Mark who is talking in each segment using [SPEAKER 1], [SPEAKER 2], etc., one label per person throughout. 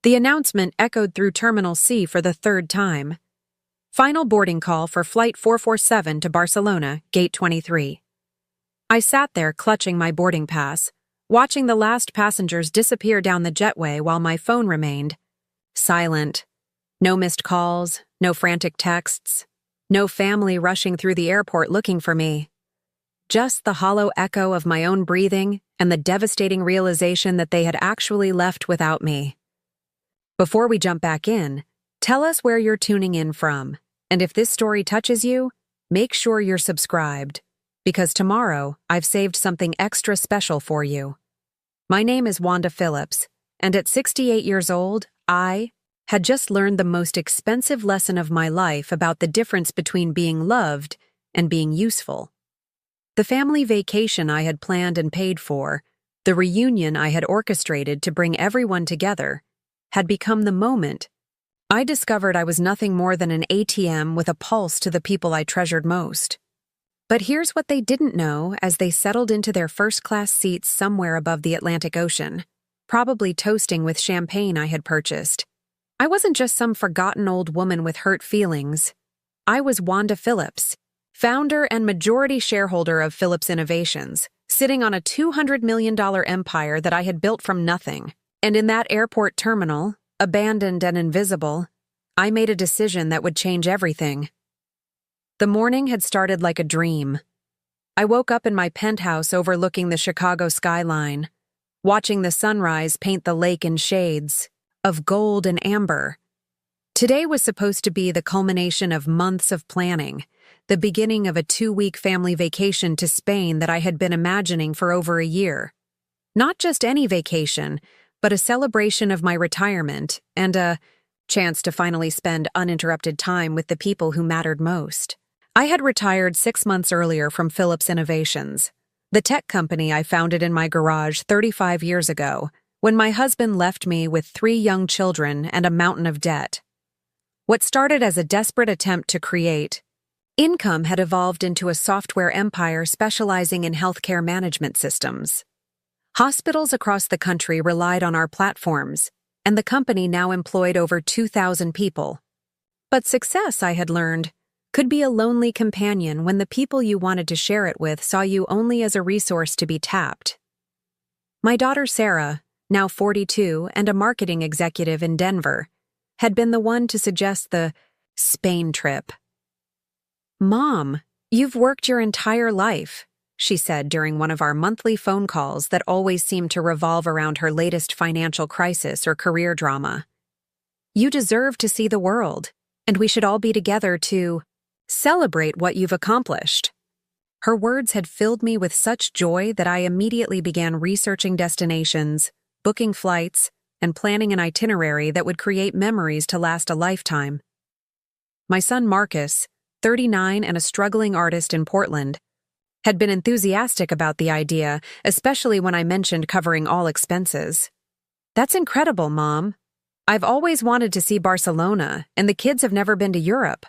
[SPEAKER 1] The announcement echoed through Terminal C for the third time. Final boarding call for Flight 447 to Barcelona, Gate 23. I sat there clutching my boarding pass, watching the last passengers disappear down the jetway while my phone remained silent. No missed calls, no frantic texts, no family rushing through the airport looking for me. Just the hollow echo of my own breathing and the devastating realization that they had actually left without me. Before we jump back in, tell us where you're tuning in from, and if this story touches you, make sure you're subscribed, because tomorrow I've saved something extra special for you. My name is Wanda Phillips, and at 68 years old, I had just learned the most expensive lesson of my life about the difference between being loved and being useful. The family vacation I had planned and paid for, the reunion I had orchestrated to bring everyone together, had become the moment I discovered I was nothing more than an ATM with a pulse to the people I treasured most. But here's what they didn't know as they settled into their first-class seats somewhere above the Atlantic Ocean, probably toasting with champagne I had purchased. I wasn't just some forgotten old woman with hurt feelings. I was Wanda Phillips, founder and majority shareholder of Phillips Innovations, sitting on a $200 million empire that I had built from nothing. And in that airport terminal, abandoned and invisible, I made a decision that would change everything. The morning had started like a dream. I woke up in my penthouse overlooking the Chicago skyline, watching the sunrise paint the lake in shades of gold and amber. Today was supposed to be the culmination of months of planning, the beginning of a 2-week family vacation to Spain that I had been imagining for over a year. Not just any vacation, but a celebration of my retirement and a chance to finally spend uninterrupted time with the people who mattered most. I had retired 6 months earlier from Phillips Innovations, the tech company I founded in my garage 35 years ago, when my husband left me with 3 young children and a mountain of debt. What started as a desperate attempt to create income had evolved into a software empire specializing in healthcare management systems. Hospitals across the country relied on our platforms, and the company now employed over 2,000 people. But success, I had learned, could be a lonely companion when the people you wanted to share it with saw you only as a resource to be tapped. My daughter Sarah, now 42 and a marketing executive in Denver, had been the one to suggest the Spain trip. "Mom, you've worked your entire life," she said during one of our monthly phone calls that always seemed to revolve around her latest financial crisis or career drama. "You deserve to see the world, and we should all be together to celebrate what you've accomplished." Her words had filled me with such joy that I immediately began researching destinations, booking flights, and planning an itinerary that would create memories to last a lifetime. My son Marcus, 39 and a struggling artist in Portland, had been enthusiastic about the idea, especially when I mentioned covering all expenses. "That's incredible, Mom. I've always wanted to see Barcelona, and the kids have never been to Europe."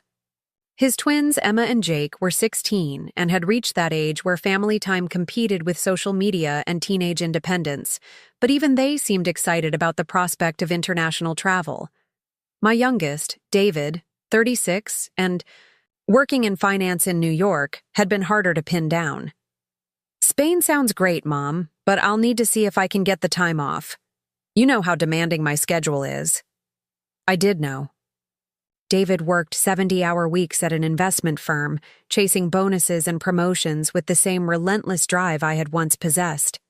[SPEAKER 1] His twins, Emma and Jake, were 16 and had reached that age where family time competed with social media and teenage independence, but even they seemed excited about the prospect of international travel. My youngest, David, 36, and working in finance in New York, had been harder to pin down. "Spain sounds great, Mom, but I'll need to see if I can get the time off. You know how demanding my schedule is." I did know. David worked 70-hour weeks at an investment firm, chasing bonuses and promotions with the same relentless drive I had once possessed.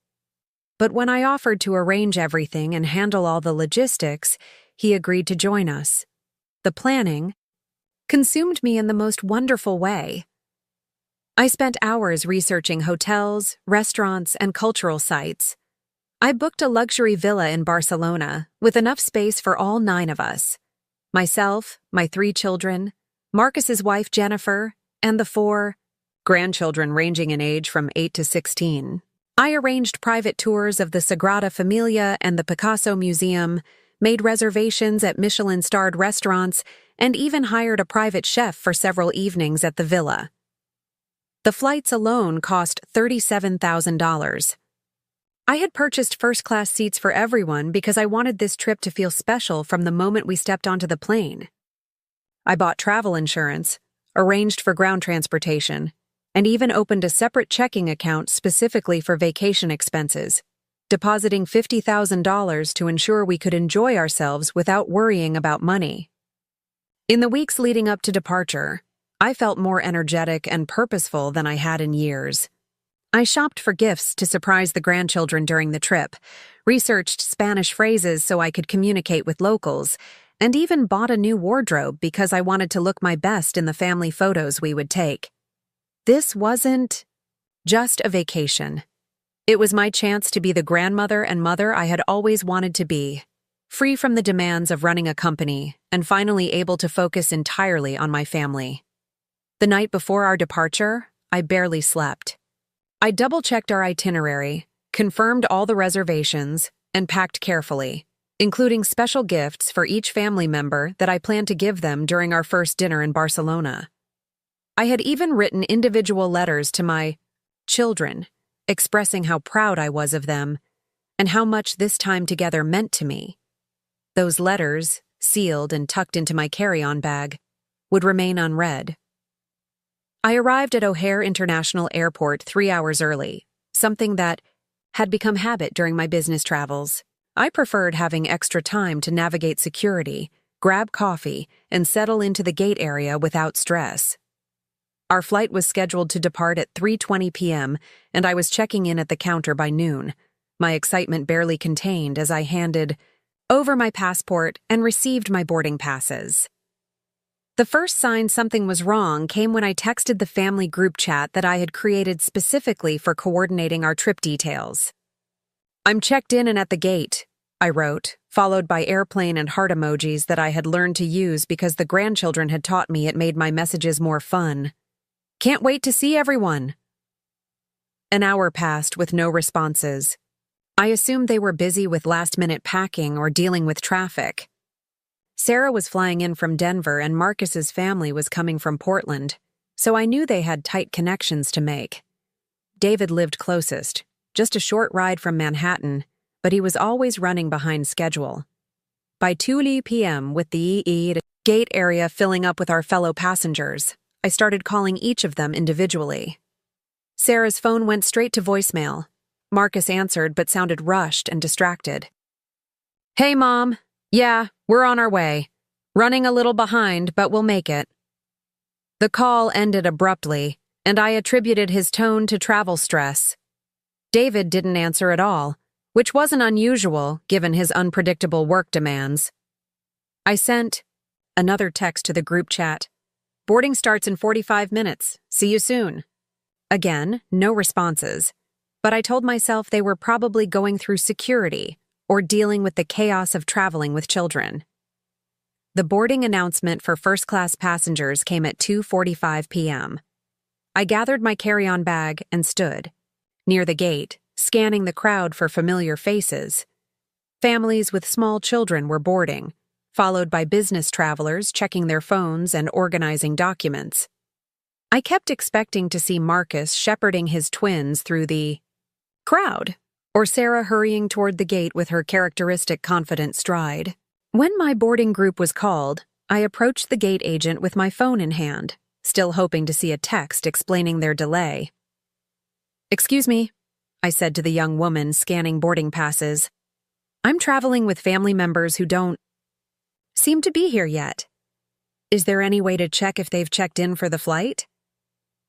[SPEAKER 1] But when I offered to arrange everything and handle all the logistics, he agreed to join us. The planning consumed me in the most wonderful way. I spent hours researching hotels, restaurants, and cultural sites. I booked a luxury villa in Barcelona with enough space for all 9 of us. Myself, my 3 children, Marcus's wife Jennifer, and the 4 grandchildren ranging in age from 8 to 16. I arranged private tours of the Sagrada Familia and the Picasso Museum, made reservations at Michelin-starred restaurants, and even hired a private chef for several evenings at the villa. The flights alone cost $37,000. I had purchased first-class seats for everyone because I wanted this trip to feel special from the moment we stepped onto the plane. I bought travel insurance, arranged for ground transportation, and even opened a separate checking account specifically for vacation expenses, depositing $50,000 to ensure we could enjoy ourselves without worrying about money. In the weeks leading up to departure, I felt more energetic and purposeful than I had in years. I shopped for gifts to surprise the grandchildren during the trip, researched Spanish phrases so I could communicate with locals, and even bought a new wardrobe because I wanted to look my best in the family photos we would take. This wasn't just a vacation. It was my chance to be the grandmother and mother I had always wanted to be, free from the demands of running a company and finally able to focus entirely on my family. The night before our departure, I barely slept. I double-checked our itinerary, confirmed all the reservations, and packed carefully, including special gifts for each family member that I planned to give them during our first dinner in Barcelona. I had even written individual letters to my children, expressing how proud I was of them and how much this time together meant to me. Those letters, sealed and tucked into my carry-on bag, would remain unread. I arrived at O'Hare International Airport 3 hours early, something that had become habit during my business travels. I preferred having extra time to navigate security, grab coffee, and settle into the gate area without stress. Our flight was scheduled to depart at 3:20 p.m., and I was checking in at the counter by noon, my excitement barely contained as I handed over my passport and received my boarding passes. The first sign something was wrong came when I texted the family group chat that I had created specifically for coordinating our trip details. "I'm checked in and at the gate," I wrote, followed by airplane and heart emojis that I had learned to use because the grandchildren had taught me it made my messages more fun. "Can't wait to see everyone." An hour passed with no responses. I assumed they were busy with last-minute packing or dealing with traffic. Sarah was flying in from Denver and Marcus's family was coming from Portland, so I knew they had tight connections to make. David lived closest, just a short ride from Manhattan, but he was always running behind schedule. By 2 p.m., with the gate area filling up with our fellow passengers, I started calling each of them individually. Sarah's phone went straight to voicemail. Marcus answered but sounded rushed and distracted. "Hey, Mom. Yeah, we're on our way. Running a little behind, but we'll make it." The call ended abruptly, and I attributed his tone to travel stress. David didn't answer at all, which wasn't unusual given his unpredictable work demands. I sent another text to the group chat. "Boarding starts in 45 minutes. See you soon." Again, no responses, but I told myself they were probably going through security or dealing with the chaos of traveling with children. The boarding announcement for first-class passengers came at 2:45 p.m. I gathered my carry-on bag and stood, near the gate, scanning the crowd for familiar faces. Families with small children were boarding, followed by business travelers checking their phones and organizing documents. I kept expecting to see Marcus shepherding his twins through the crowd, or Sarah hurrying toward the gate with her characteristic confident stride. When my boarding group was called, I approached the gate agent with my phone in hand, still hoping to see a text explaining their delay. "Excuse me," I said to the young woman scanning boarding passes. "I'm traveling with family members who don't seem to be here yet. Is there any way to check if they've checked in for the flight?"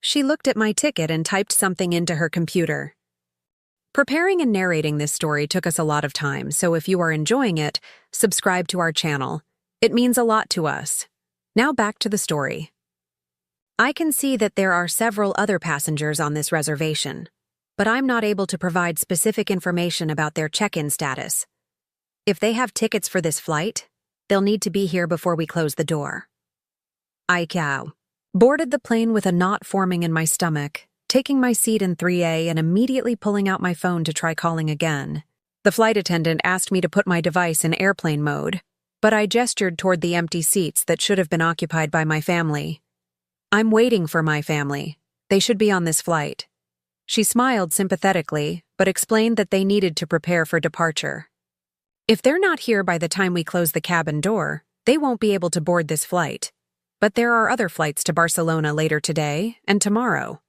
[SPEAKER 1] She looked at my ticket and typed something into her computer. Preparing and narrating this story took us a lot of time, so if you are enjoying it, subscribe to our channel. It means a lot to us. Now back to the story. I can see that there are several other passengers on this reservation, but I'm not able to provide specific information about their check-in status. If they have tickets for this flight, they'll need to be here before we close the door. I boarded the plane with a knot forming in my stomach, taking my seat in 3A and immediately pulling out my phone to try calling again. The flight attendant asked me to put my device in airplane mode, but I gestured toward the empty seats that should have been occupied by my family. "I'm waiting for my family. They should be on this flight." She smiled sympathetically, but explained that they needed to prepare for departure. If they're not here by the time we close the cabin door, they won't be able to board this flight. But there are other flights to Barcelona later today and tomorrow.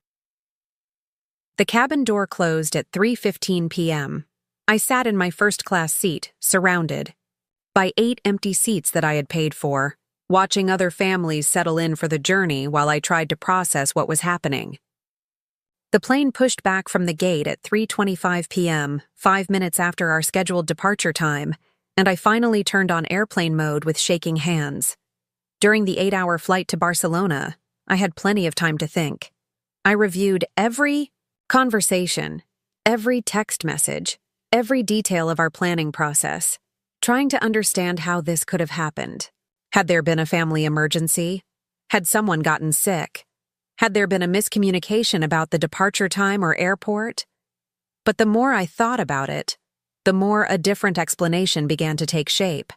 [SPEAKER 1] The cabin door closed at 3:15 p.m. I sat in my first-class seat, surrounded by 8 empty seats that I had paid for, watching other families settle in for the journey while I tried to process what was happening. The plane pushed back from the gate at 3:25 p.m., 5 minutes after our scheduled departure time, and I finally turned on airplane mode with shaking hands. During the 8-hour flight to Barcelona, I had plenty of time to think. I reviewed every conversation, every text message, every detail of our planning process, trying to understand how this could have happened. Had there been a family emergency? Had someone gotten sick? Had there been a miscommunication about the departure time or airport? But the more I thought about it, the more a different explanation began to take shape.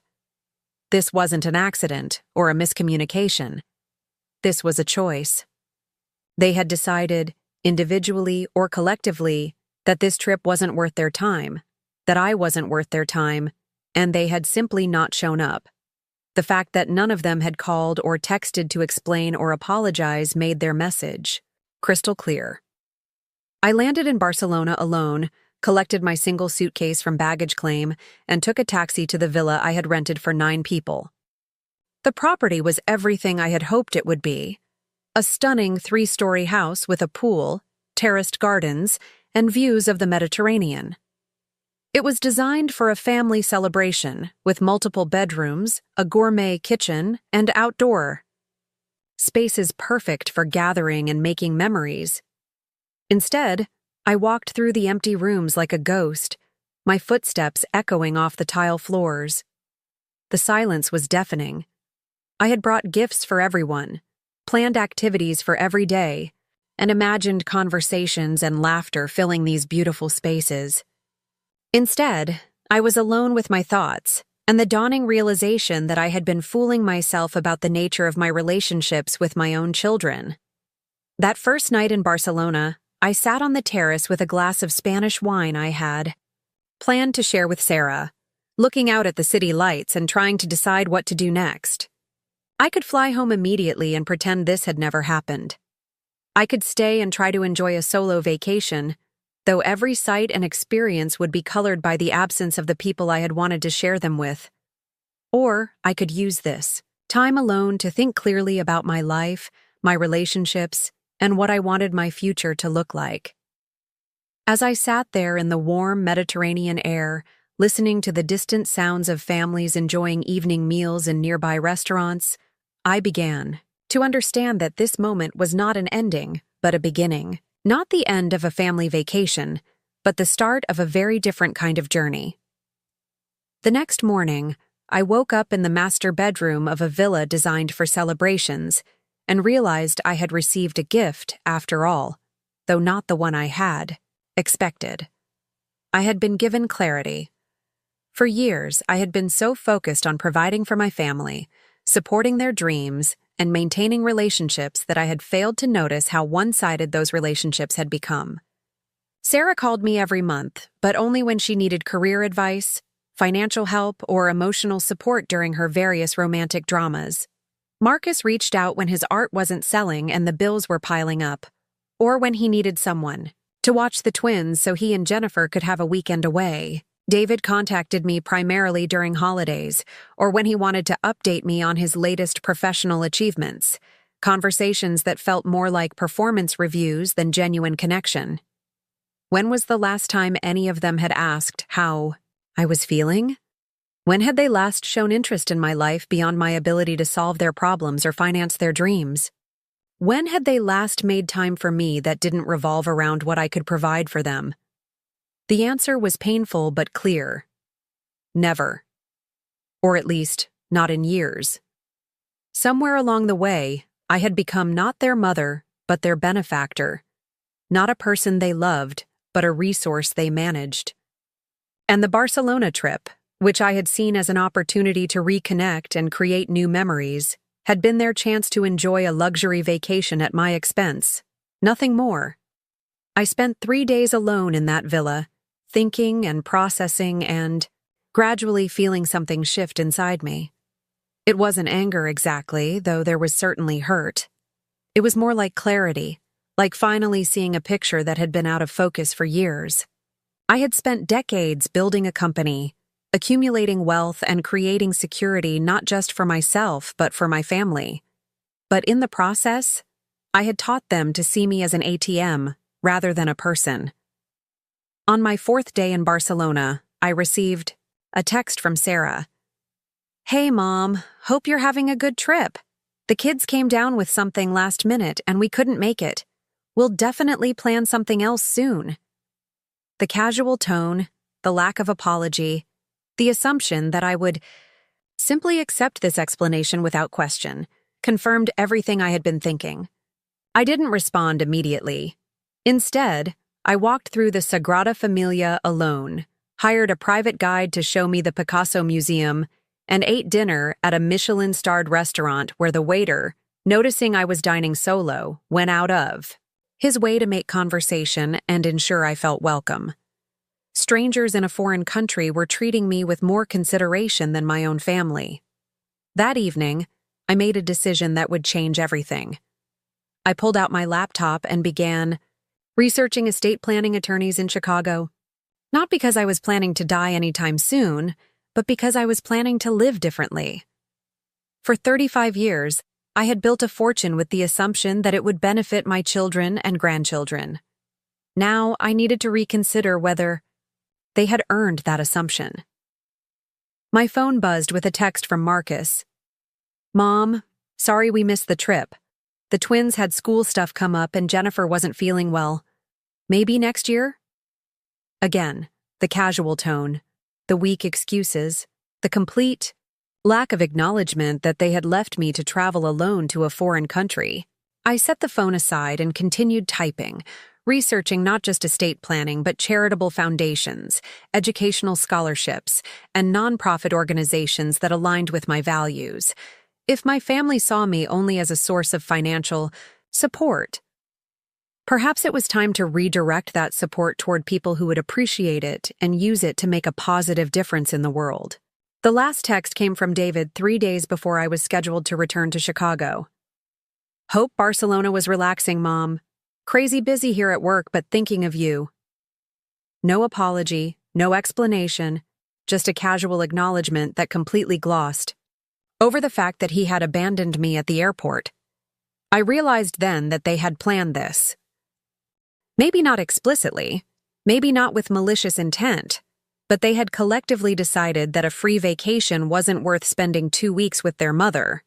[SPEAKER 1] This wasn't an accident or a miscommunication. This was a choice. They had decided, individually or collectively, that this trip wasn't worth their time, that I wasn't worth their time, and they had simply not shown up. The fact that none of them had called or texted to explain or apologize made their message crystal clear. I landed in Barcelona alone, collected my single suitcase from baggage claim, and took a taxi to the villa I had rented for 9 people. The property was everything I had hoped it would be. A stunning 3-story house with a pool, terraced gardens, and views of the Mediterranean. It was designed for a family celebration, with multiple bedrooms, a gourmet kitchen, and outdoor spaces perfect for gathering and making memories. Instead, I walked through the empty rooms like a ghost, my footsteps echoing off the tile floors. The silence was deafening. I had brought gifts for everyone, planned activities for every day, and imagined conversations and laughter filling these beautiful spaces. Instead, I was alone with my thoughts, and the dawning realization that I had been fooling myself about the nature of my relationships with my own children. That first night in Barcelona, I sat on the terrace with a glass of Spanish wine I had planned to share with Sarah, looking out at the city lights and trying to decide what to do next. I could fly home immediately and pretend this had never happened. I could stay and try to enjoy a solo vacation, though every sight and experience would be colored by the absence of the people I had wanted to share them with. Or I could use this time alone to think clearly about my life, my relationships, and what I wanted my future to look like. As I sat there in the warm Mediterranean air, listening to the distant sounds of families enjoying evening meals in nearby restaurants, I began to understand that this moment was not an ending, but a beginning. Not the end of a family vacation, but the start of a very different kind of journey. The next morning, I woke up in the master bedroom of a villa designed for celebrations and realized I had received a gift after all, though not the one I had expected. I had been given clarity. For years, I had been so focused on providing for my family, supporting their dreams, and maintaining relationships that I had failed to notice how one-sided those relationships had become. Sarah called me every month, but only when she needed career advice, financial help, or emotional support during her various romantic dramas. Marcus reached out when his art wasn't selling and the bills were piling up, or when he needed someone to watch the twins so he and Jennifer could have a weekend away. David contacted me primarily during holidays, or when he wanted to update me on his latest professional achievements, conversations that felt more like performance reviews than genuine connection. When was the last time any of them had asked how I was feeling? When had they last shown interest in my life beyond my ability to solve their problems or finance their dreams? When had they last made time for me that didn't revolve around what I could provide for them? The answer was painful but clear. Never. Or at least, not in years. Somewhere along the way, I had become not their mother, but their benefactor. Not a person they loved, but a resource they managed. And the Barcelona trip, which I had seen as an opportunity to reconnect and create new memories, had been their chance to enjoy a luxury vacation at my expense. Nothing more. I spent 3 days alone in that villa, thinking and processing and gradually feeling something shift inside me. It wasn't anger exactly, though there was certainly hurt. It was more like clarity, like finally seeing a picture that had been out of focus for years. I had spent decades building a company, accumulating wealth and creating security not just for myself but for my family. But in the process, I had taught them to see me as an ATM rather than a person. On my 4th day in Barcelona, I received a text from Sarah. "Hey, Mom, hope you're having a good trip. The kids came down with something last minute and we couldn't make it. We'll definitely plan something else soon." The casual tone, the lack of apology, the assumption that I would simply accept this explanation without question, confirmed everything I had been thinking. I didn't respond immediately. Instead, I walked through the Sagrada Familia alone, hired a private guide to show me the Picasso Museum, and ate dinner at a Michelin-starred restaurant where the waiter, noticing I was dining solo, went out of his way to make conversation and ensure I felt welcome. Strangers in a foreign country were treating me with more consideration than my own family. That evening, I made a decision that would change everything. I pulled out my laptop and began researching estate planning attorneys in Chicago. Not because I was planning to die anytime soon, but because I was planning to live differently. For 35 years, I had built a fortune with the assumption that it would benefit my children and grandchildren. Now I needed to reconsider whether they had earned that assumption. My phone buzzed with a text from Marcus. "Mom, sorry we missed the trip. The twins had school stuff come up and Jennifer wasn't feeling well. Maybe next year?" Again, the casual tone, the weak excuses, the complete lack of acknowledgement that they had left me to travel alone to a foreign country. I set the phone aside and continued typing, researching not just estate planning but charitable foundations, educational scholarships, and nonprofit organizations that aligned with my values. If my family saw me only as a source of financial support, perhaps it was time to redirect that support toward people who would appreciate it and use it to make a positive difference in the world. The last text came from David 3 days before I was scheduled to return to Chicago. "Hope Barcelona was relaxing, Mom. Crazy busy here at work, but thinking of you." No apology, no explanation, just a casual acknowledgement that completely glossed over the fact that he had abandoned me at the airport. I realized then that they had planned this. Maybe not explicitly, maybe not with malicious intent, but they had collectively decided that a free vacation wasn't worth spending 2 weeks with their mother.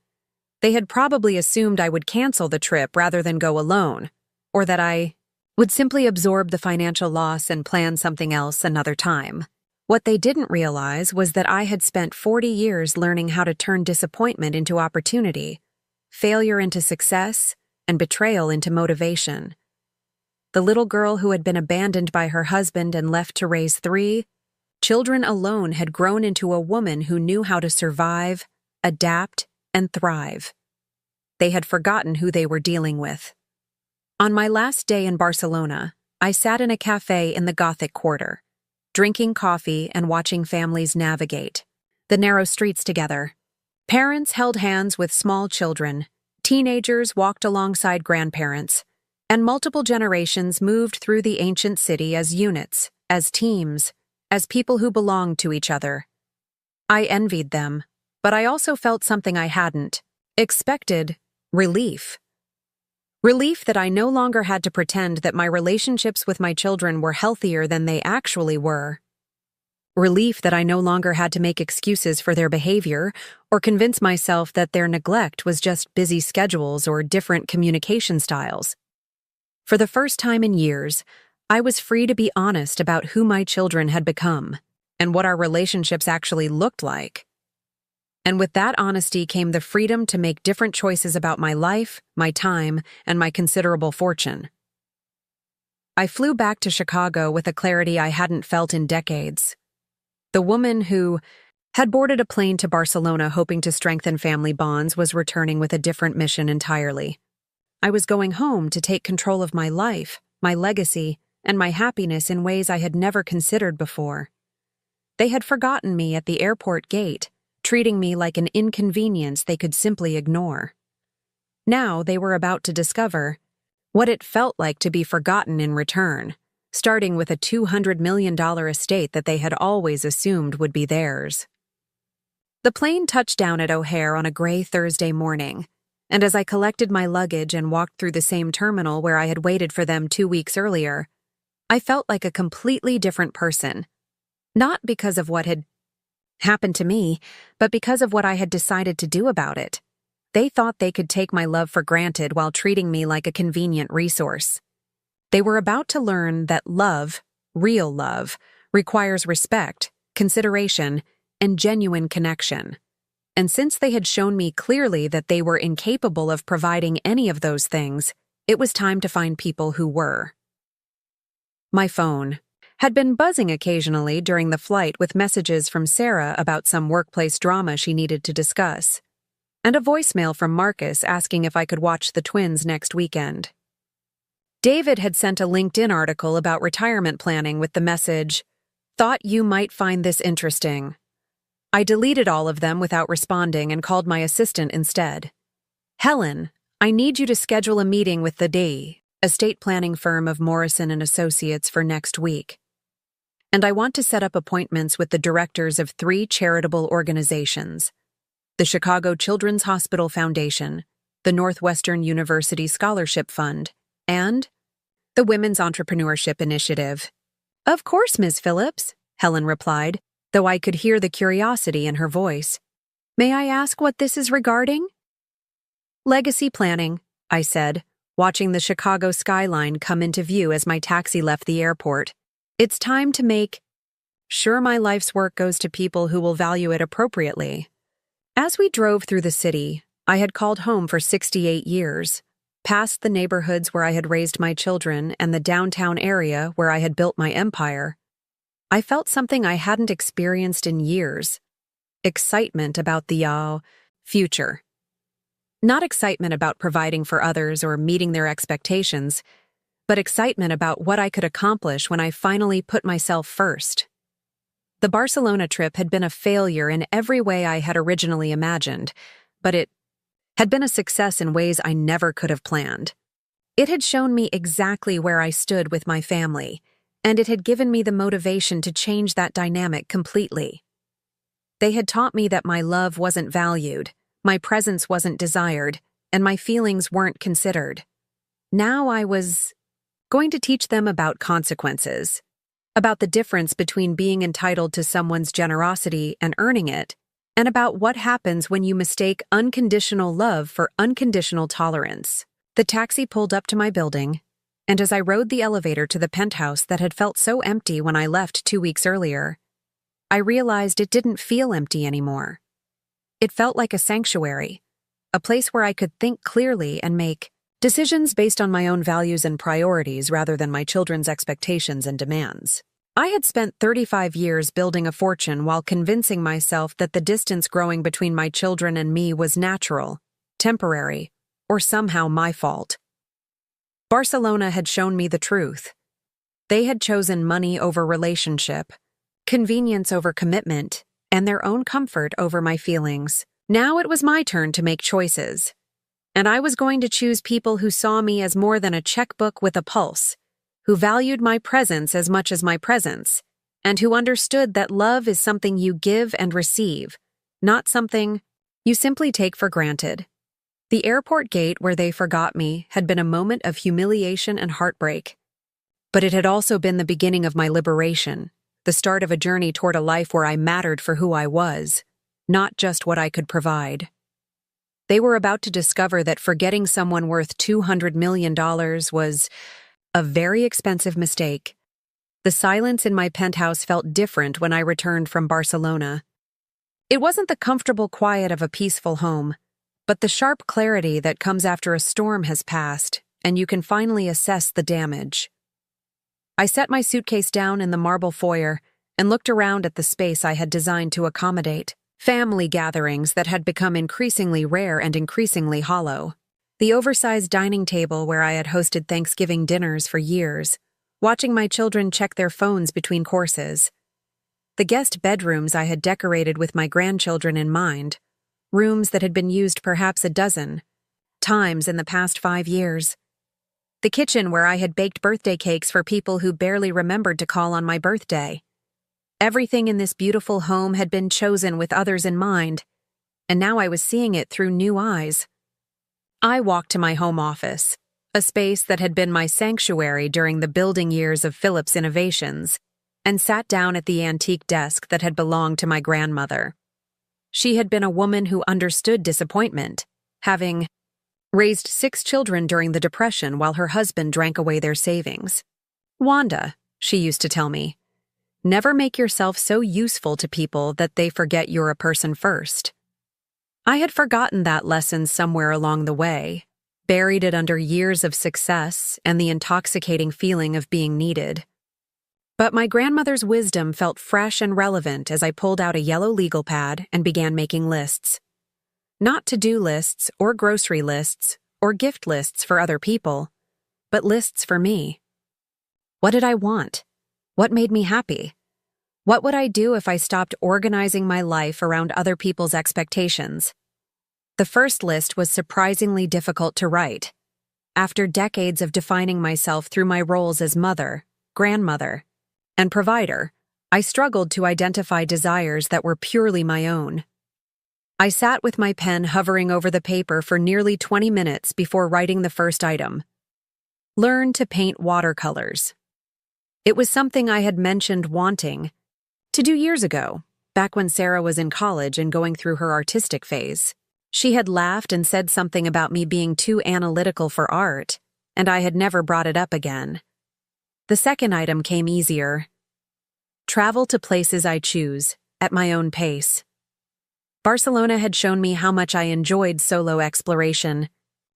[SPEAKER 1] They had probably assumed I would cancel the trip rather than go alone, or that I would simply absorb the financial loss and plan something else another time. What they didn't realize was that I had spent 40 years learning how to turn disappointment into opportunity, failure into success, and betrayal into motivation. The little girl who had been abandoned by her husband and left to raise 3 children alone had grown into a woman who knew how to survive, adapt, and thrive. They had forgotten who they were dealing with. On my last day in Barcelona, I sat in a cafe in the Gothic Quarter, drinking coffee and watching families navigate the narrow streets together. Parents held hands with small children, teenagers walked alongside grandparents, and multiple generations moved through the ancient city as units, as teams, as people who belonged to each other. I envied them, but I also felt something I hadn't expected: relief. Relief that I no longer had to pretend that my relationships with my children were healthier than they actually were. Relief that I no longer had to make excuses for their behavior or convince myself that their neglect was just busy schedules or different communication styles. For the first time in years, I was free to be honest about who my children had become and what our relationships actually looked like. And with that honesty came the freedom to make different choices about my life, my time, and my considerable fortune. I flew back to Chicago with a clarity I hadn't felt in decades. The woman who had boarded a plane to Barcelona hoping to strengthen family bonds was returning with a different mission entirely. I was going home to take control of my life, my legacy, and my happiness in ways I had never considered before. They had forgotten me at the airport gate, treating me like an inconvenience they could simply ignore. Now they were about to discover what it felt like to be forgotten in return, starting with a $200 million estate that they had always assumed would be theirs. The plane touched down at O'Hare on a gray Thursday morning, and as I collected my luggage and walked through the same terminal where I had waited for them 2 weeks earlier, I felt like a completely different person. Not because of what had happened to me, but because of what I had decided to do about it. They thought they could take my love for granted while treating me like a convenient resource. They were about to learn that love, real love, requires respect, consideration, and genuine connection. And since they had shown me clearly that they were incapable of providing any of those things, it was time to find people who were. My phone had been buzzing occasionally during the flight with messages from Sarah about some workplace drama she needed to discuss, and a voicemail from Marcus asking if I could watch the twins next weekend. David had sent a LinkedIn article about retirement planning with the message, "Thought you might find this interesting." I deleted all of them without responding and called my assistant instead. "Helen, I need you to schedule a meeting with the D, estate planning firm of Morrison and Associates, for next week. And I want to set up appointments with the directors of 3 charitable organizations: the Chicago Children's Hospital Foundation, the Northwestern University Scholarship Fund, and the Women's Entrepreneurship Initiative." "Of course, Ms. Phillips," Helen replied, though I could hear the curiosity in her voice. "May I ask what this is regarding?" "Legacy planning," I said, watching the Chicago skyline come into view as my taxi left the airport. "It's time to make sure my life's work goes to people who will value it appropriately." As we drove through the city, I had called home for 68 years, past the neighborhoods where I had raised my children and the downtown area where I had built my empire. I felt something I hadn't experienced in years: excitement about the future. Not excitement about providing for others or meeting their expectations, but excitement about what I could accomplish when I finally put myself first. The Barcelona trip had been a failure in every way I had originally imagined, but it had been a success in ways I never could have planned. It had shown me exactly where I stood with my family, and it had given me the motivation to change that dynamic completely. They had taught me that my love wasn't valued, my presence wasn't desired, and my feelings weren't considered. Now I was going to teach them about consequences, about the difference between being entitled to someone's generosity and earning it, and about what happens when you mistake unconditional love for unconditional tolerance. The taxi pulled up to my building, and as I rode the elevator to the penthouse that had felt so empty when I left 2 weeks earlier, I realized it didn't feel empty anymore. It felt like a sanctuary, a place where I could think clearly and make decisions based on my own values and priorities rather than my children's expectations and demands. I had spent 35 years building a fortune while convincing myself that the distance growing between my children and me was natural, temporary, or somehow my fault. Barcelona had shown me the truth. They had chosen money over relationship, convenience over commitment, and their own comfort over my feelings. Now it was my turn to make choices. And I was going to choose people who saw me as more than a checkbook with a pulse, who valued my presence as much as my presence, and who understood that love is something you give and receive, not something you simply take for granted. The airport gate where they forgot me had been a moment of humiliation and heartbreak, but it had also been the beginning of my liberation, the start of a journey toward a life where I mattered for who I was, not just what I could provide. They were about to discover that forgetting someone worth $200 million was a very expensive mistake. The silence in my penthouse felt different when I returned from Barcelona. It wasn't the comfortable quiet of a peaceful home, but the sharp clarity that comes after a storm has passed and you can finally assess the damage. I set my suitcase down in the marble foyer and looked around at the space I had designed to accommodate family gatherings that had become increasingly rare and increasingly hollow. The oversized dining table where I had hosted Thanksgiving dinners for years watching my children check their phones between courses. The guest bedrooms I had decorated with my grandchildren in mind, rooms that had been used perhaps a dozen times in the past 5 years. The kitchen where I had baked birthday cakes for people who barely remembered to call on my birthday. Everything in this beautiful home had been chosen with others in mind, and now I was seeing it through new eyes. I walked to my home office, a space that had been my sanctuary during the building years of Phillips Innovations, and sat down at the antique desk that had belonged to my grandmother. She had been a woman who understood disappointment, having raised 6 children during the Depression while her husband drank away their savings. "Wanda," she used to tell me, "never make yourself so useful to people that they forget you're a person first." I had forgotten that lesson somewhere along the way, buried it under years of success and the intoxicating feeling of being needed. But my grandmother's wisdom felt fresh and relevant as I pulled out a yellow legal pad and began making lists. Not to-do lists or grocery lists or gift lists for other people, but lists for me. What did I want? What made me happy? What would I do if I stopped organizing my life around other people's expectations? The first list was surprisingly difficult to write. After decades of defining myself through my roles as mother, grandmother, and provider, I struggled to identify desires that were purely my own. I sat with my pen hovering over the paper for nearly 20 minutes before writing the first item. Learn to paint watercolors. It was something I had mentioned wanting to do years ago, back when Sarah was in college and going through her artistic phase. She had laughed and said something about me being too analytical for art, and I had never brought it up again. The second item came easier. Travel to places I choose, at my own pace. Barcelona had shown me how much I enjoyed solo exploration,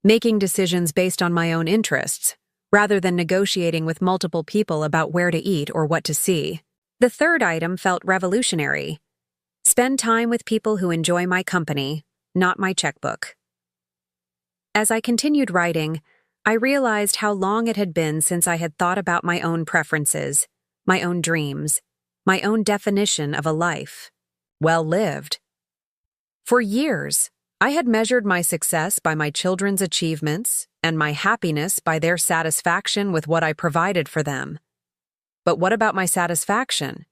[SPEAKER 1] making decisions based on my own interests, rather than negotiating with multiple people about where to eat or what to see. The third item felt revolutionary. Spend time with people who enjoy my company, not my checkbook. As I continued writing, I realized how long it had been since I had thought about my own preferences, my own dreams, my own definition of a life well lived. For years, I had measured my success by my children's achievements and my happiness by their satisfaction with what I provided for them. But what about my satisfaction?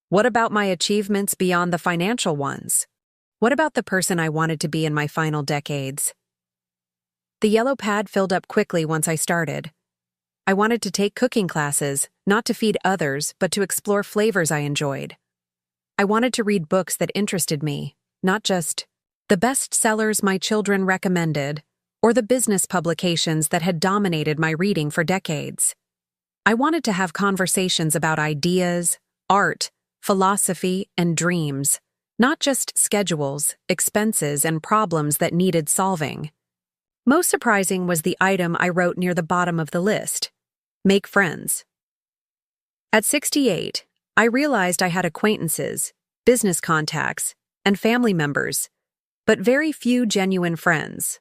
[SPEAKER 1] What about my achievements beyond the financial ones? What about the person I wanted to be in my final decades? The yellow pad filled up quickly once I started. I wanted to take cooking classes, not to feed others, but to explore flavors I enjoyed. I wanted to read books that interested me, not just the bestsellers my children recommended or the business publications that had dominated my reading for decades. I wanted to have conversations about ideas, art, philosophy, and dreams, not just schedules, expenses, and problems that needed solving. Most surprising was the item I wrote near the bottom of the list: make friends. At 68, I realized I had acquaintances, business contacts, and family members, but very few genuine friends.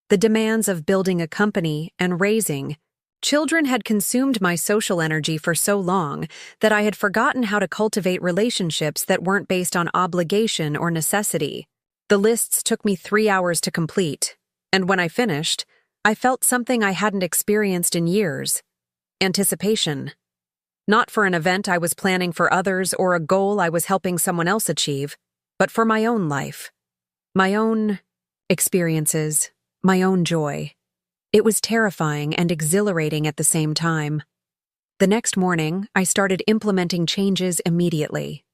[SPEAKER 1] The demands of building a company and raising children had consumed my social energy for so long that I had forgotten how to cultivate relationships that weren't based on obligation or necessity. The lists took me 3 hours to complete, and when I finished, I felt something I hadn't experienced in years: anticipation. Not for an event I was planning for others or a goal I was helping someone else achieve, but for my own life, my own experiences, my own joy. It was terrifying and exhilarating at the same time. The next morning, I started implementing changes immediately.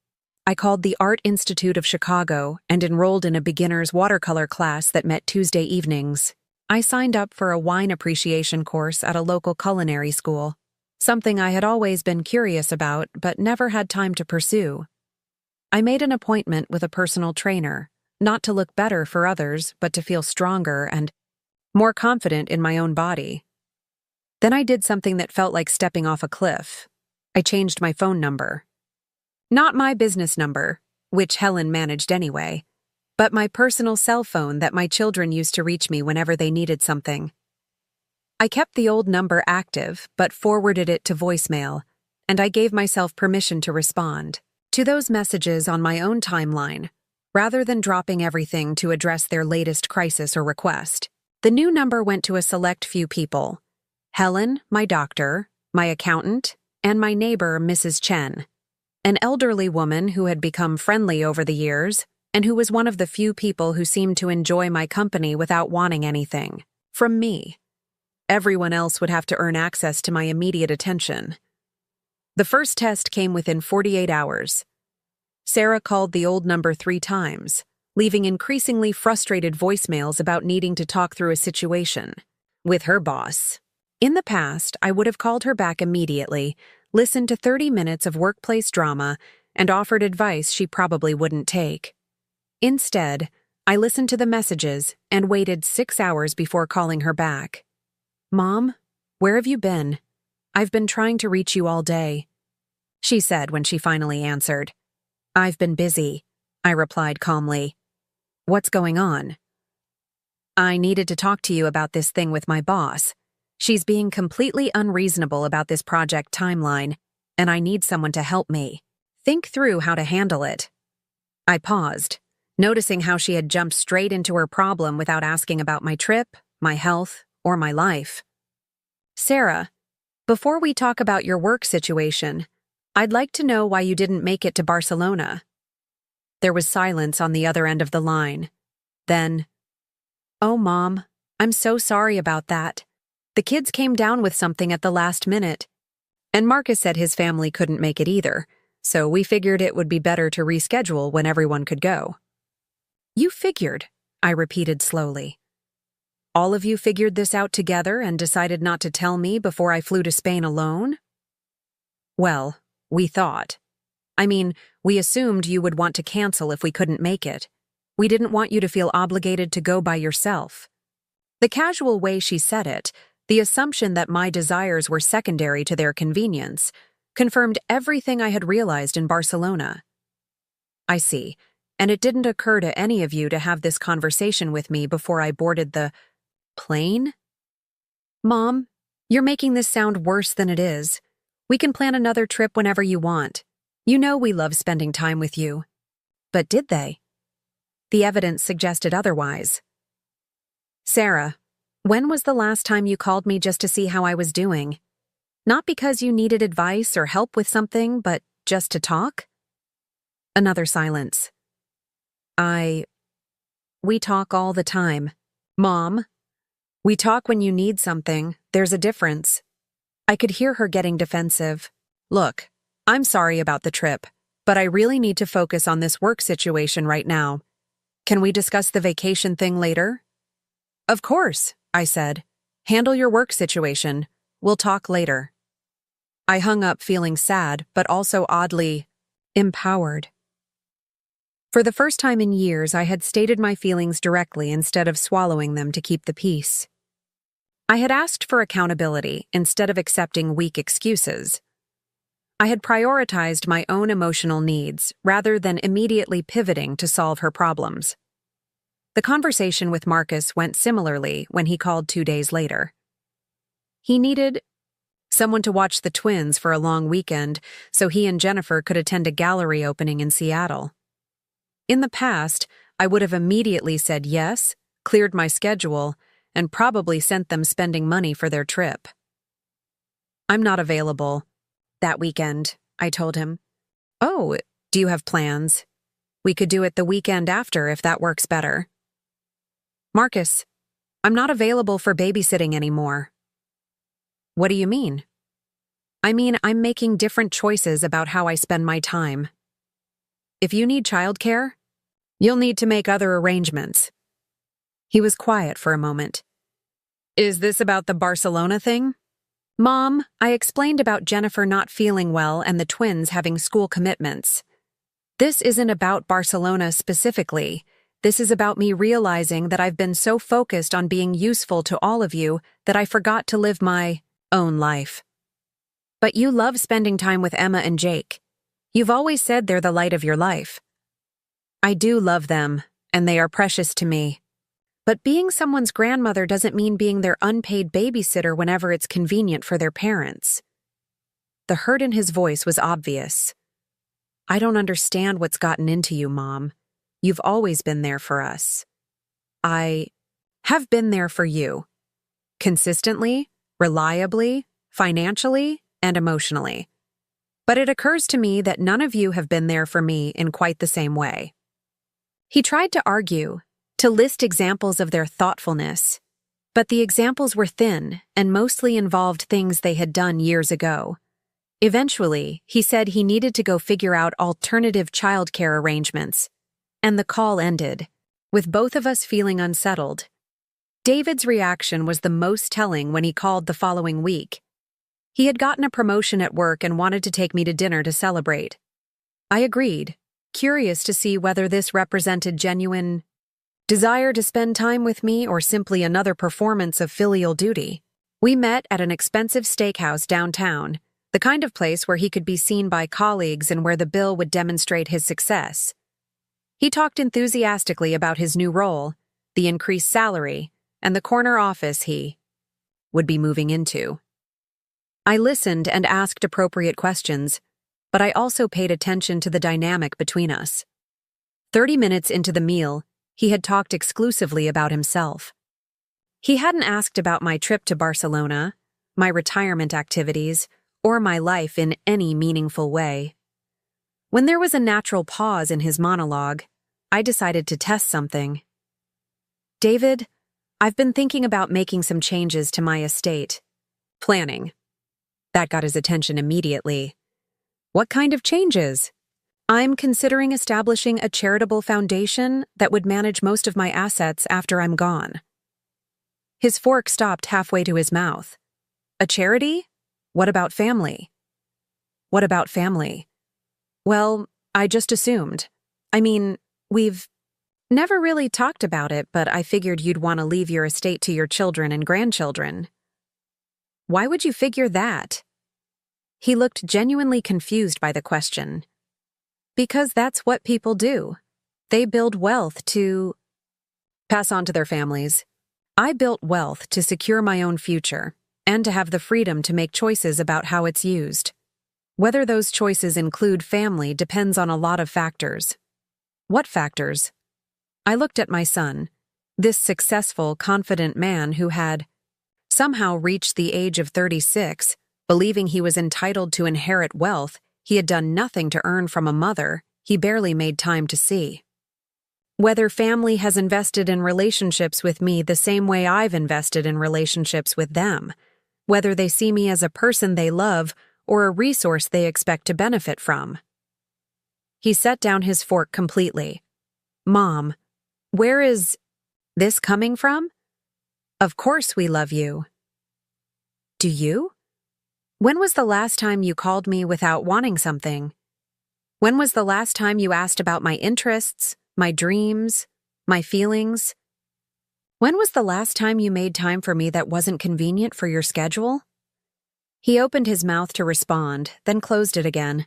[SPEAKER 1] I called the Art Institute of Chicago and enrolled in a beginner's watercolor class that met Tuesday evenings. I signed up for a wine appreciation course at a local culinary school, something I had always been curious about but never had time to pursue. I made an appointment with a personal trainer, not to look better for others, but to feel stronger and more confident in my own body. Then I did something that felt like stepping off a cliff. I changed my phone number. Not my business number, which Helen managed anyway, but my personal cell phone that my children used to reach me whenever they needed something. I kept the old number active, but forwarded it to voicemail, and I gave myself permission to respond to those messages on my own timeline, rather than dropping everything to address their latest crisis or request. The new number went to a select few people: Helen, my doctor, my accountant, and my neighbor, Mrs. Chen, an elderly woman who had become friendly over the years and who was one of the few people who seemed to enjoy my company without wanting anything from me. Everyone else would have to earn access to my immediate attention. The first test came within 48 hours. Sarah called the old number 3 times, leaving increasingly frustrated voicemails about needing to talk through a situation with her boss. In the past, I would have called her back immediately, listened to 30 minutes of workplace drama, and offered advice she probably wouldn't take. Instead, I listened to the messages and waited 6 hours before calling her back. "Mom, where have you been? I've been trying to reach you all day," she said when she finally answered. "I've been busy," I replied calmly. "What's going on?" "I needed to talk to you about this thing with my boss. She's being completely unreasonable about this project timeline, and I need someone to help me think through how to handle it." I paused, noticing how she had jumped straight into her problem without asking about my trip, my health, or my life. "Sarah, before we talk about your work situation, I'd like to know why you didn't make it to Barcelona." There was silence on the other end of the line. Then, "Oh, Mom, I'm so sorry about that. The kids came down with something at the last minute, and Marcus said his family couldn't make it either, so we figured it would be better to reschedule when everyone could go." "You figured," I repeated slowly. "All of you figured this out together and decided not to tell me before I flew to Spain alone?" "Well, we thought. We assumed you would want to cancel if we couldn't make it. We didn't want you to feel obligated to go by yourself." The casual way she said it, the assumption that my desires were secondary to their convenience, confirmed everything I had realized in Barcelona. "I see, and it didn't occur to any of you to have this conversation with me before I boarded the plane?" "Mom, you're making this sound worse than it is. We can plan another trip whenever you want. You know we love spending time with you." "But did they?" The evidence suggested otherwise. "Sarah, when was the last time you called me just to see how I was doing? Not because you needed advice or help with something, but just to talk?" Another silence. We talk all the time, Mom. We talk when you need something. There's a difference." I could hear her getting defensive. "Look, I'm sorry about the trip, but I really need to focus on this work situation right now. Can we discuss the vacation thing later?" "Of course," I said. "Handle your work situation. We'll talk later." I hung up feeling sad, but also oddly empowered. For the first time in years, I had stated my feelings directly instead of swallowing them to keep the peace. I had asked for accountability instead of accepting weak excuses. I had prioritized my own emotional needs rather than immediately pivoting to solve her problems. The conversation with Marcus went similarly when he called 2 days later. He needed someone to watch the twins for a long weekend so he and Jennifer could attend a gallery opening in Seattle. In the past, I would have immediately said yes, cleared my schedule, and probably sent them spending money for their trip. "I'm not available that weekend," I told him. "Oh, do you have plans? We could do it the weekend after if that works better." "Marcus, I'm not available for babysitting anymore." "What do you mean?" I'm making different choices about how I spend my time. If you need childcare, you'll need to make other arrangements." He was quiet for a moment. "Is this about the Barcelona thing?" "Mom, I explained about Jennifer not feeling well and the twins having school commitments. This isn't about Barcelona specifically. This is about me realizing that I've been so focused on being useful to all of you that I forgot to live my own life." "But you love spending time with Emma and Jake. You've always said they're the light of your life." "I do love them, and they are precious to me. But being someone's grandmother doesn't mean being their unpaid babysitter whenever it's convenient for their parents. The hurt in his voice was obvious. I don't understand what's gotten into you, Mom. You've always been there for us. I have been there for you. Consistently, reliably, financially, and emotionally. But it occurs to me that none of you have been there for me in quite the same way. He tried to argue, to list examples of their thoughtfulness, but the examples were thin and mostly involved things they had done years ago. Eventually, he said he needed to go figure out alternative childcare arrangements, and the call ended, with both of us feeling unsettled. David's reaction was the most telling when he called the following week. He had gotten a promotion at work and wanted to take me to dinner to celebrate. I agreed, curious to see whether this represented genuine desire to spend time with me or simply another performance of filial duty. We met at an expensive steakhouse downtown, the kind of place where he could be seen by colleagues and where the bill would demonstrate his success. He talked enthusiastically about his new role, the increased salary, and the corner office he would be moving into. I listened and asked appropriate questions, but I also paid attention to the dynamic between us. 30 minutes into the meal, he had talked exclusively about himself. He hadn't asked about my trip to Barcelona, my retirement activities, or my life in any meaningful way. When there was a natural pause in his monologue, I decided to test something. David, I've been thinking about making some changes to my estate. Planning. That got his attention immediately. What kind of changes? I'm considering establishing a charitable foundation that would manage most of my assets after I'm gone. His fork stopped halfway to his mouth. A charity? What about family? What about family? Well, I just assumed. I mean, we've never really talked about it, but I figured you'd want to leave your estate to your children and grandchildren. Why would you figure that? He looked genuinely confused by the question. Because that's what people do. They build wealth to pass on to their families. I built wealth to secure my own future and to have the freedom to make choices about how it's used. Whether those choices include family depends on a lot of factors. What factors? I looked at my son, this successful, confident man who had somehow reached the age of 36, believing he was entitled to inherit wealth he had done nothing to earn from a mother he barely made time to see. Whether family has invested in relationships with me the same way I've invested in relationships with them, whether they see me as a person they love or a resource they expect to benefit from. He set down his fork completely. Mom, where is this coming from? Of course we love you. Do you? When was the last time you called me without wanting something? When was the last time you asked about my interests, my dreams, my feelings? When was the last time you made time for me that wasn't convenient for your schedule? He opened his mouth to respond, then closed it again.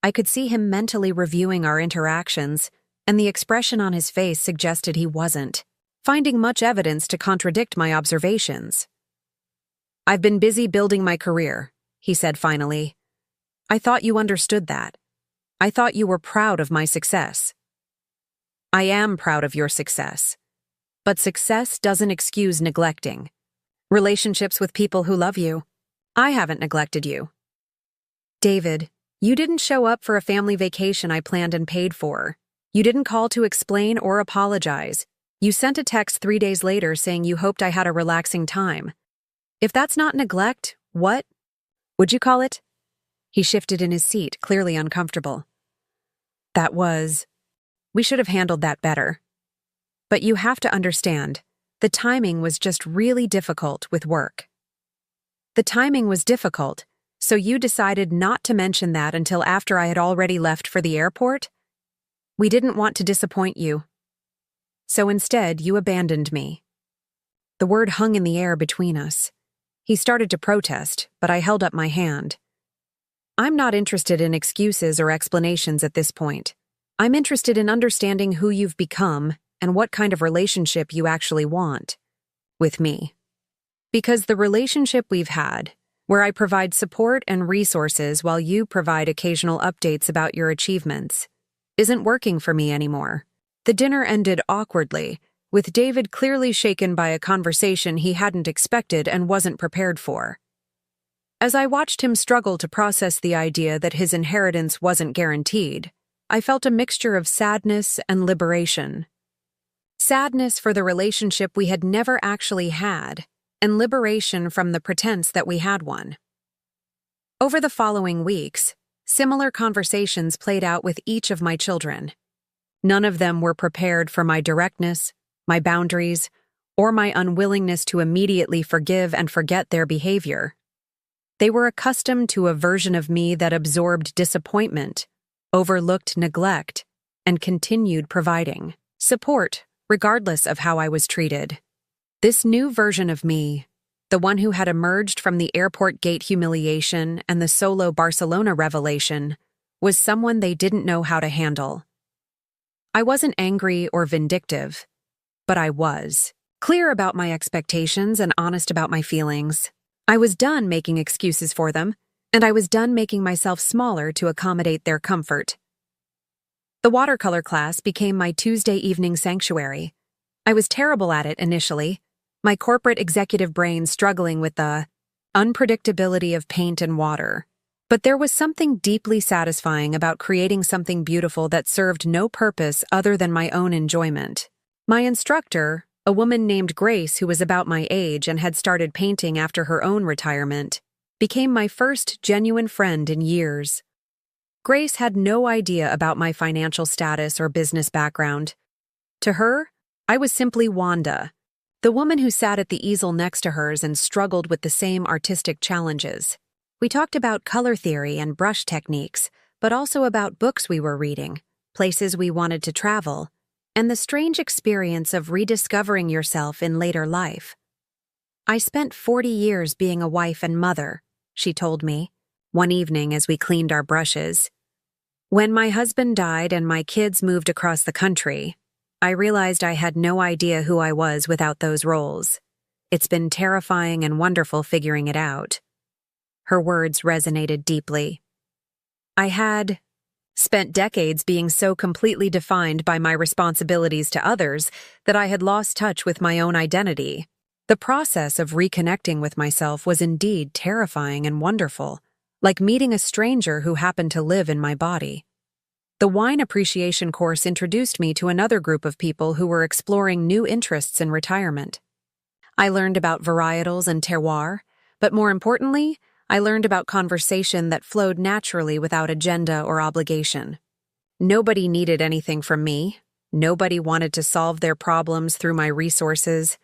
[SPEAKER 1] I could see him mentally reviewing our interactions, and the expression on his face suggested he wasn't, finding much evidence to contradict my observations. I've been busy building my career, he said finally. I thought you understood that. I thought you were proud of my success. I am proud of your success. But success doesn't excuse neglecting relationships with people who love you. I haven't neglected you. David, you didn't show up for a family vacation I planned and paid for. You didn't call to explain or apologize. You sent a text 3 days later saying you hoped I had a relaxing time. If that's not neglect, what would you call it? He shifted in his seat, clearly uncomfortable. We should have handled that better. But you have to understand, the timing was just really difficult with work. The timing was difficult, so you decided not to mention that until after I had already left for the airport? We didn't want to disappoint you. So instead, you abandoned me. The word hung in the air between us. He started to protest, but I held up my hand. I'm not interested in excuses or explanations at this point. I'm interested in understanding who you've become and what kind of relationship you actually want with me. Because the relationship we've had, where I provide support and resources while you provide occasional updates about your achievements, isn't working for me anymore. The dinner ended awkwardly, with David clearly shaken by a conversation he hadn't expected and wasn't prepared for. As I watched him struggle to process the idea that his inheritance wasn't guaranteed, I felt a mixture of sadness and liberation. Sadness for the relationship we had never actually had, and liberation from the pretense that we had one. Over the following weeks, similar conversations played out with each of my children. None of them were prepared for my directness, my boundaries, or my unwillingness to immediately forgive and forget their behavior. They were accustomed to a version of me that absorbed disappointment, overlooked neglect, and continued providing support, regardless of how I was treated. This new version of me, the one who had emerged from the airport gate humiliation and the solo Barcelona revelation, was someone they didn't know how to handle. I wasn't angry or vindictive, but I was clear about my expectations and honest about my feelings. I was done making excuses for them, and I was done making myself smaller to accommodate their comfort. The watercolor class became my Tuesday evening sanctuary. I was terrible at it initially, my corporate executive brain struggling with the unpredictability of paint and water. But there was something deeply satisfying about creating something beautiful that served no purpose other than my own enjoyment. My instructor, a woman named Grace who was about my age and had started painting after her own retirement, became my first genuine friend in years. Grace had no idea about my financial status or business background. To her, I was simply Wanda, the woman who sat at the easel next to hers and struggled with the same artistic challenges. We talked about color theory and brush techniques, but also about books we were reading, places we wanted to travel, and the strange experience of rediscovering yourself in later life. I spent 40 years being a wife and mother, she told me, one evening as we cleaned our brushes. When my husband died and my kids moved across the country, I realized I had no idea who I was without those roles. It's been terrifying and wonderful figuring it out. Her words resonated deeply. I had spent decades being so completely defined by my responsibilities to others that I had lost touch with my own identity. The process of reconnecting with myself was indeed terrifying and wonderful, like meeting a stranger who happened to live in my body. The wine appreciation course introduced me to another group of people who were exploring new interests in retirement. I learned about varietals and terroir, but more importantly, I learned about conversation that flowed naturally without agenda or obligation. Nobody needed anything from me. Nobody wanted to solve their problems through my resources.